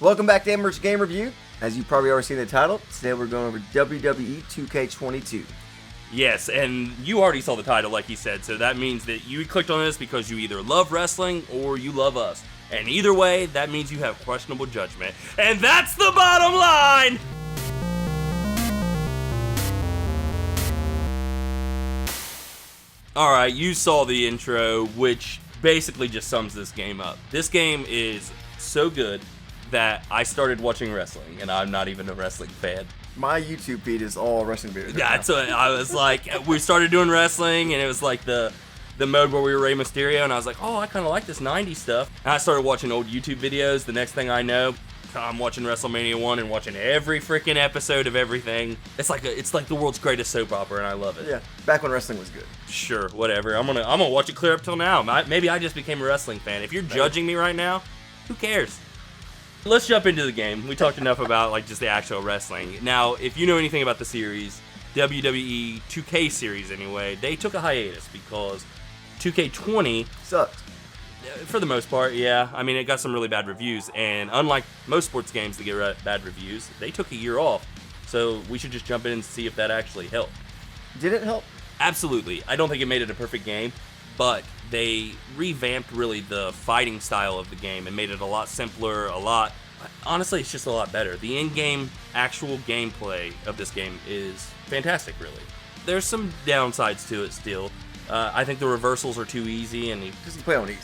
Welcome back to Amber's Game Review. As you probably already seen the title, today we're going over WWE 2K22. Yes, and you already saw the title, like he said, so that means that you clicked on this because you either love wrestling or you love us. And either way, that means you have questionable judgment. And that's the bottom line! Alright, you saw the intro, which basically just sums this game up. This game is so good that I started watching wrestling, and I'm not even a wrestling fan. My YouTube feed is all wrestling videos. Yeah, so I was like, we started doing wrestling, and it was like the mode where we were Rey Mysterio, and I was like, oh, I kind of like this 90s stuff. And I started watching old YouTube videos. The next thing I know, I'm watching WrestleMania 1 and watching every freaking episode of everything. It's like the world's greatest soap opera, and I love it. Yeah, back when wrestling was good. Sure, whatever. I'm gonna watch it clear up till now. Maybe I just became a wrestling fan. If you're judging me right now, who cares? Let's jump into the game. We talked enough about like just the actual wrestling. Now, if you know anything about the series, WWE 2K series anyway, they took a hiatus because 2K20 sucked. For the most part, yeah. I mean, it got some really bad reviews, and unlike most sports games that get bad reviews, they took a year off. So we should just jump in and see if that actually helped. Did it help? Absolutely. I don't think it made it a perfect game, but they revamped really the fighting style of the game and made it a lot simpler, honestly, it's just a lot better. The in-game actual gameplay of this game is fantastic, really. There's some downsides to it still. I think the reversals are too easy, and Just play on easy.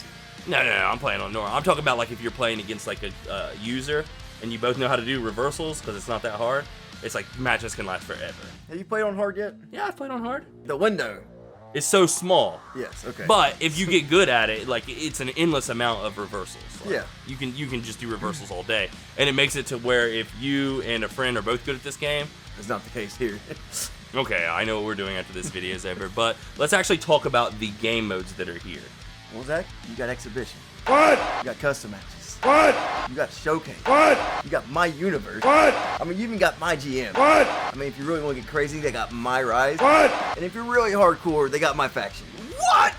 No, I'm playing on normal. I'm talking about like if you're playing against like a user and you both know how to do reversals because it's not that hard. It's like matches can last forever. Have you played on hard yet? Yeah, I've played on hard. The window. It's so small. Yes, okay. But if you get good at it, like it's an endless amount of reversals. Like, yeah. You can just do reversals all day, and it makes it to where if you and a friend are both good at this game. That's not the case here. Okay, I know what we're doing after this video is over, but let's actually talk about the game modes that are here. What was that? You got exhibition. What? You got custom matches. What? You got showcase. What? You got my universe. What? I mean, you even got my GM. What? I mean, if you really want to get crazy, they got my rise. What? And if you're really hardcore, they got my faction. What?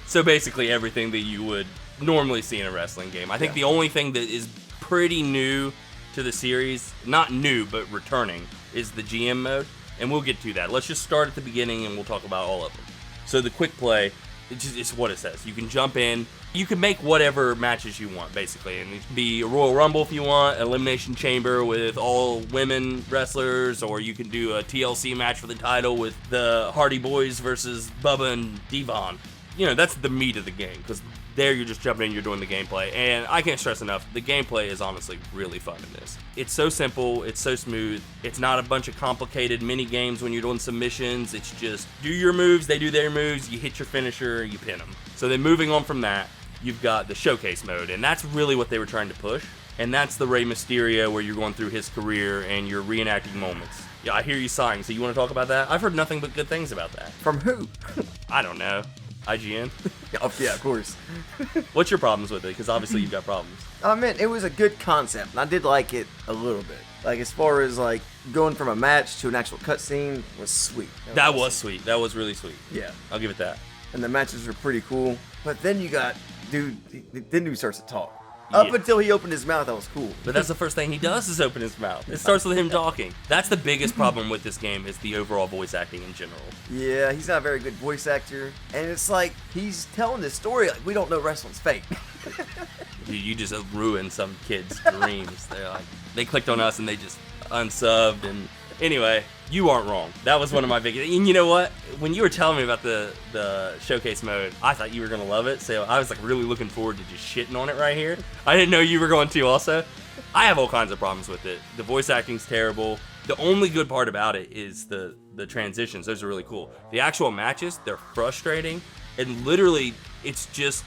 So basically everything that you would normally see in a wrestling game. I think the only thing that is pretty new to the series, not new, but returning, is the GM mode. And we'll get to that. Let's just start at the beginning and we'll talk about all of them. So the quick play, it's what it says. You can jump in. You can make whatever matches you want, basically. And it can be a Royal Rumble if you want, Elimination Chamber with all women wrestlers, or you can do a TLC match for the title with the Hardy Boys versus Bubba and Devon. You know, that's the meat of the game, because there you're just jumping in, you're doing the gameplay. And I can't stress enough, the gameplay is honestly really fun in this. It's so simple, it's so smooth, it's not a bunch of complicated mini games when you're doing submissions. It's just do your moves, they do their moves, you hit your finisher, you pin them. So then moving on from that, you've got the showcase mode, and that's really what they were trying to push. And that's the Rey Mysterio where you're going through his career and you're reenacting moments. Yeah, I hear you sighing, so you want to talk about that? I've heard nothing but good things about that. From who? I don't know. IGN? Yeah, of course. What's your problems with it? Because obviously you've got problems. I mean, it was a good concept, and I did like it a little bit. Like, as far as, like, going from a match to an actual cutscene was sweet. That was sweet. That was really sweet. Yeah. I'll give it that. And the matches were pretty cool. But then you got, dude starts to talk. Up until he opened his mouth, that was cool. But that's the first thing he does is open his mouth. It starts with him talking. That's the biggest problem with this game is the overall voice acting in general. Yeah, he's not a very good voice actor. And it's like, he's telling this story like we don't know wrestling's fake. You just ruined some kid's dreams. They clicked on us and they just unsubbed. And anyway, you aren't wrong. That was one of my biggest. And you know what? When you were telling me about the showcase mode, I thought you were gonna love it. So I was like really looking forward to just shitting on it right here. I didn't know you were going to also. I have all kinds of problems with it. The voice acting's terrible. The only good part about it is the transitions. Those are really cool. The actual matches, they're frustrating. And literally, it's just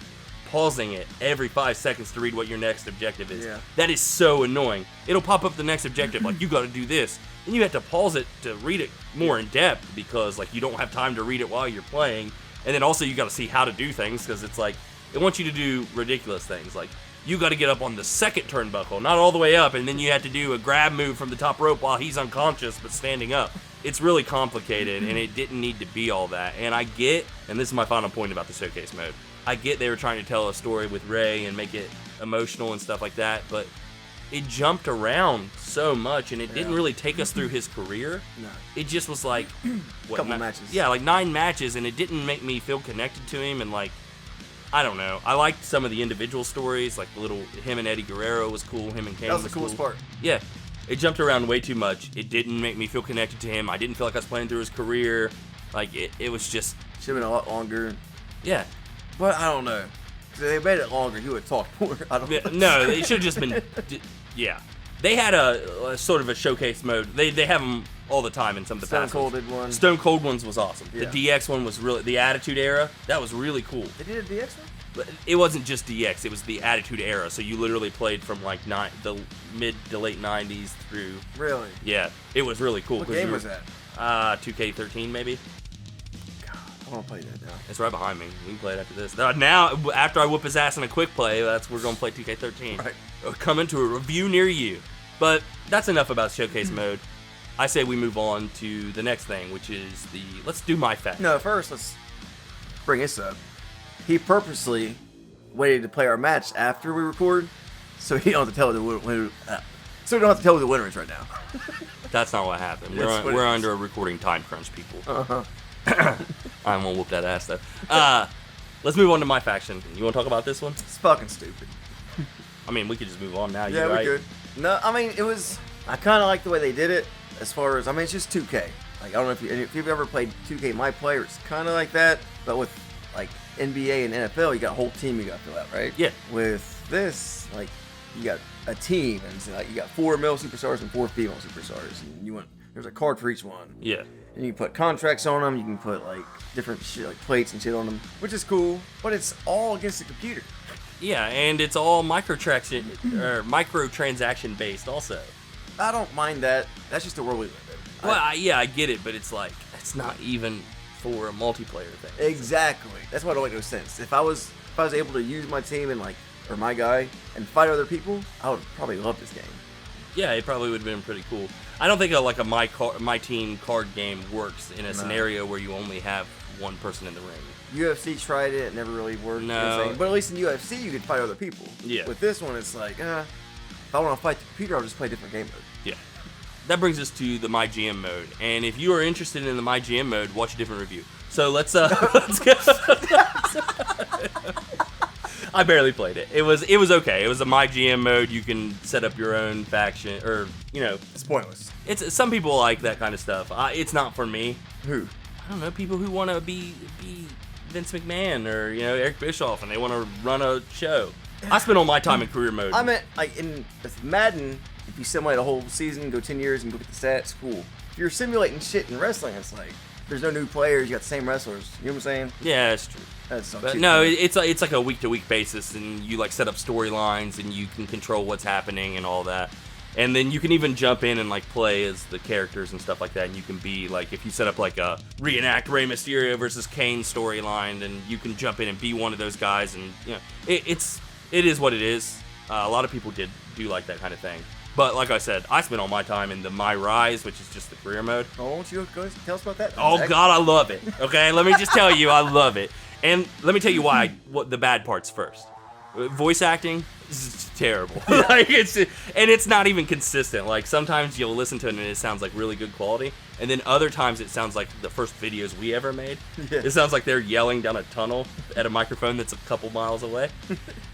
pausing it every 5 seconds to read what your next objective is. Yeah. That is so annoying. It'll pop up the next objective, like you gotta do this. And you have to pause it to read it more in depth because like you don't have time to read it while you're playing. And then also you gotta see how to do things because it's like, it wants you to do ridiculous things. Like you gotta get up on the second turnbuckle, not all the way up, and then you have to do a grab move from the top rope while he's unconscious but standing up. It's really complicated and it didn't need to be all that. And I get, and this is my final point about the showcase mode, I get they were trying to tell a story with Rey and make it emotional and stuff like that, but it jumped around so much, and it didn't really take us through his career. No. It just was like Couple matches. Yeah, like 9 matches, and it didn't make me feel connected to him. And like, I don't know. I liked some of the individual stories, like the little him and Eddie Guerrero was cool. Him and Kane That was the coolest cool. part. Yeah, it jumped around way too much. It didn't make me feel connected to him. I didn't feel like I was playing through his career. Like it was just Should have been a lot longer. yeah. But I don't know. If they made it longer, he would talk more. I don't know. No, it should have just been. Yeah, they had a sort of a showcase mode. They have them all the time in some of the Stone past Cold ones. did one. Stone Cold ones was awesome. Yeah. The DX one was really the Attitude Era. That was really cool. They did a DX one? But it wasn't just DX. It was the Attitude Era. So you literally played from like the mid to late '90s through. Really? Yeah, it was really cool. What game was that? 2K13 maybe. I want to play that now. It's right behind me. We can play it after this. Now, after I whoop his ass in a quick play, we're going to play 2K13. Right. Coming to a review near you. But that's enough about Showcase Mode. I say we move on to the next thing, which is let's do my fact. No, first, let's bring this up. He purposely waited to play our match after we record, so he don't have to tell the winner. So we don't have to tell who the winner is right now. That's not what happened. That's what it We're is. under a recording time crunch, people. Uh-huh. I won't whoop that ass, though. Let's move on to my faction. You want to talk about this one? It's fucking stupid. I mean, we could just move on now. Yeah, right? we could. No, I mean, I kind of like the way they did it, as far as, it's just 2K. Like, I don't know if you've ever played 2K My Player, it's kind of like that, but with, like, NBA and NFL, you got a whole team you got to fill out, right? Yeah. With this, like, you got a team, and so, like, you got 4 male superstars and 4 female superstars, and there's a card for each one. Yeah. And you can put contracts on them, you can put, like, different shit, like plates and shit on them, which is cool, but it's all against the computer. Yeah, and it's all microtransaction based also. I don't mind that. That's just the world we live in. Well, I get it, but it's like, it's not even for a multiplayer thing. Exactly. That's why it don't make no sense. If I was able to use my team and or my guy and fight other people, I would probably love this game. Yeah, it probably would have been pretty cool. I don't think a my team card game works in a scenario where you only have one person in the ring. UFC tried it never really worked. No. You know what I'm saying? But at least in UFC you could fight other people. Yeah. With this one, it's like, if I want to fight the computer, I'll just play a different game mode. Yeah. That brings us to the My GM mode, and if you are interested in the My GM mode, watch a different review. So let's go. I barely played it. It was okay. It was a My GM mode. You can set up your own faction, or It's pointless. it's some people like that kind of stuff. It's not for me. Who? I don't know, people who want to be Vince McMahon or Eric Bischoff, and they want to run a show. I spend all my time in career mode. I meant with Madden, if you simulate a whole season, go 10 years and go get the stats, cool. If you're simulating shit in wrestling, it's like there's no new players, you got the same wrestlers. You know what I'm saying? Yeah, it's true. That's But no, it's like a week-to-week basis, and you set up storylines, and you can control what's happening and all that. And then you can even jump in and play as the characters and stuff like that. And you can be if you set up a reenact Rey Mysterio versus Kane storyline, then you can jump in and be one of those guys. And it is what it is. A lot of people do like that kind of thing. But like I said, I spent all my time in the My Rise, which is just the career mode. Oh, won't you go tell us about that? Oh God, I love it. Okay, let me just tell you, I love it. And let me tell you what the bad parts first. Voice acting is terrible. It's not even consistent. Sometimes you'll listen to it and it sounds like really good quality, and then other times it sounds like the first videos we ever made. Yeah. It sounds like they're yelling down a tunnel at a microphone that's a couple miles away,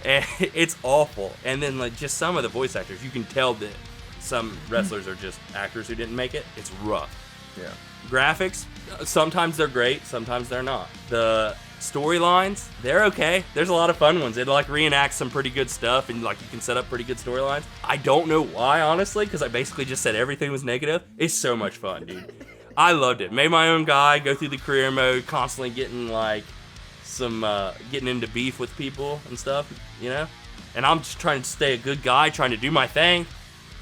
and it's awful. And then just some of the voice actors, you can tell that some wrestlers are just actors who didn't make it. It's rough. Yeah. Graphics, sometimes they're great, sometimes they're not. The storylines, they're okay. There's a lot of fun ones. It reenacts some pretty good stuff, and you can set up pretty good storylines. I don't know why, honestly, because I basically just said everything was negative. It's so much fun, dude. I loved it. Made my own guy, go through the career mode, constantly getting getting into beef with people and stuff, And I'm just trying to stay a good guy, trying to do my thing.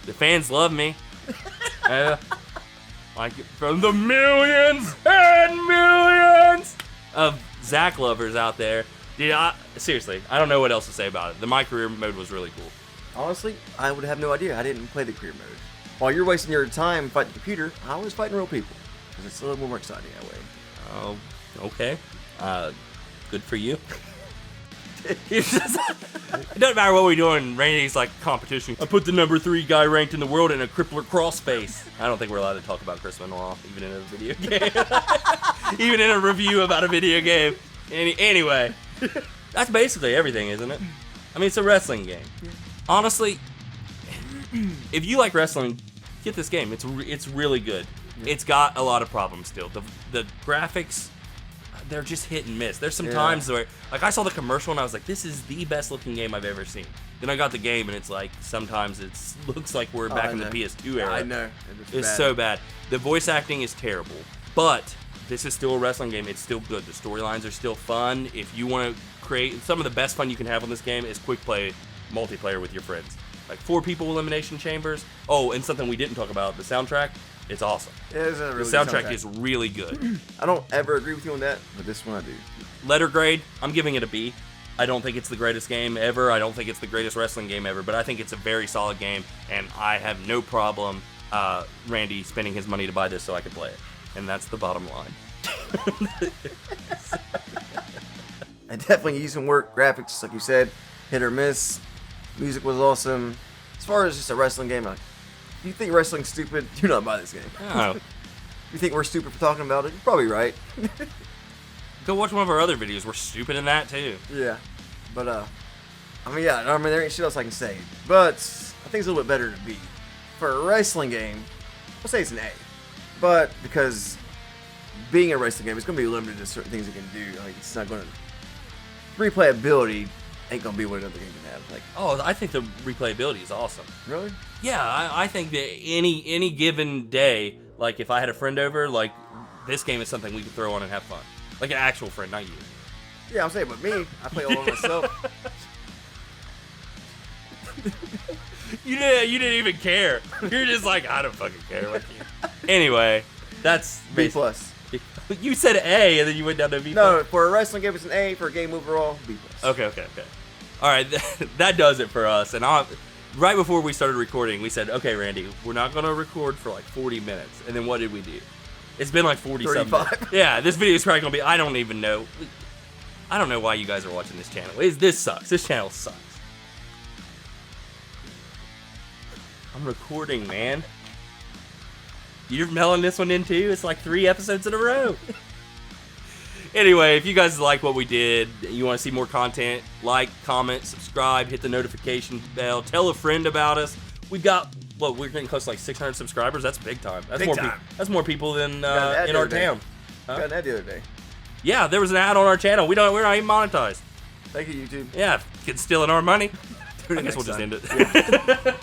The fans love me. From the millions and millions of Zach lovers out there. Dude, seriously, I don't know what else to say about it. My career mode was really cool. Honestly, I would have no idea. I didn't play the career mode. While you're wasting your time fighting the computer, I was fighting real people. Because it's a little more exciting that way. Oh, okay. Good for you. It doesn't matter what we're doing. Randy's like competition. I put the number 3 guy ranked in the world in a crippler crossface. I don't think we're allowed to talk about Chris Benoit, even in a video game. Even in a review about a video game. Anyway, that's basically everything, isn't it? I mean, it's a wrestling game. Yeah. Honestly, if you like wrestling, get this game. It's really good. Yeah. It's got a lot of problems still. The graphics, they're just hit and miss. There's some times where, like, I saw the commercial and I was like, this is the best looking game I've ever seen. Then I got the game and it's like, sometimes it looks like we're back in the PS2 era. I know. It's so bad. The voice acting is terrible, but this is still a wrestling game. It's still good. The storylines are still fun. If you want to create, some of the best fun you can have on this game is quick play multiplayer with your friends. Like 4 people elimination chambers. Oh, and something we didn't talk about, the soundtrack. It's awesome. Yeah, it's a really the soundtrack is really good. I don't ever agree with you on that, but this one I do. Letter grade, I'm giving it a B. I don't think it's the greatest game ever. I don't think it's the greatest wrestling game ever, but I think it's a very solid game, and I have no problem Randy spending his money to buy this so I can play it. And that's the bottom line. I definitely used some work. Graphics, like you said, hit or miss. Music was awesome. As far as just a wrestling game, if you think wrestling's stupid, do not buy this game. No. If you think we're stupid for talking about it, you're probably right. Go watch one of our other videos. We're stupid in that too. Yeah. But, there ain't shit else I can say. But I think it's a little bit better to B. For a wrestling game, I'll say it's an A. But because being a wrestling game, it's going to be limited to certain things it can do. Like, it's not going to... Replayability ain't going to be what another game can have. Like, oh, I think the replayability is awesome. Really? Yeah, I think that any given day, like if I had a friend over, like this game is something we could throw on and have fun. Like an actual friend, not you. Yeah, I'm saying, but me, I play all on myself. You didn't even care. You're just like, I don't fucking care with you. Anyway, that's B+. You said A and then you went down to B+. No, for a wrestling game it's an A. For a game overall, B+. Okay. All right, that does it for us. And right before we started recording, we said, okay, Randy, we're not going to record for like 40 minutes. And then what did we do? It's been like 40-something minutes. Yeah, this video is probably going to be, I don't even know. I don't know why you guys are watching this channel. This sucks. This channel sucks. I'm recording, man. You're mailing this one in too? It's like 3 episodes in a row. Anyway, if you guys like what we did, you want to see more content, like, comment, subscribe, hit the notification bell, tell a friend about us. We've got, we're getting close to like 600 subscribers. That's big time. That's big more time. That's more people than in our town. Got an ad the other day. Yeah, there was an ad on our channel. We're not even monetized. Thank you, YouTube. Yeah, kids stealing our money. I guess we'll just end it. Yeah.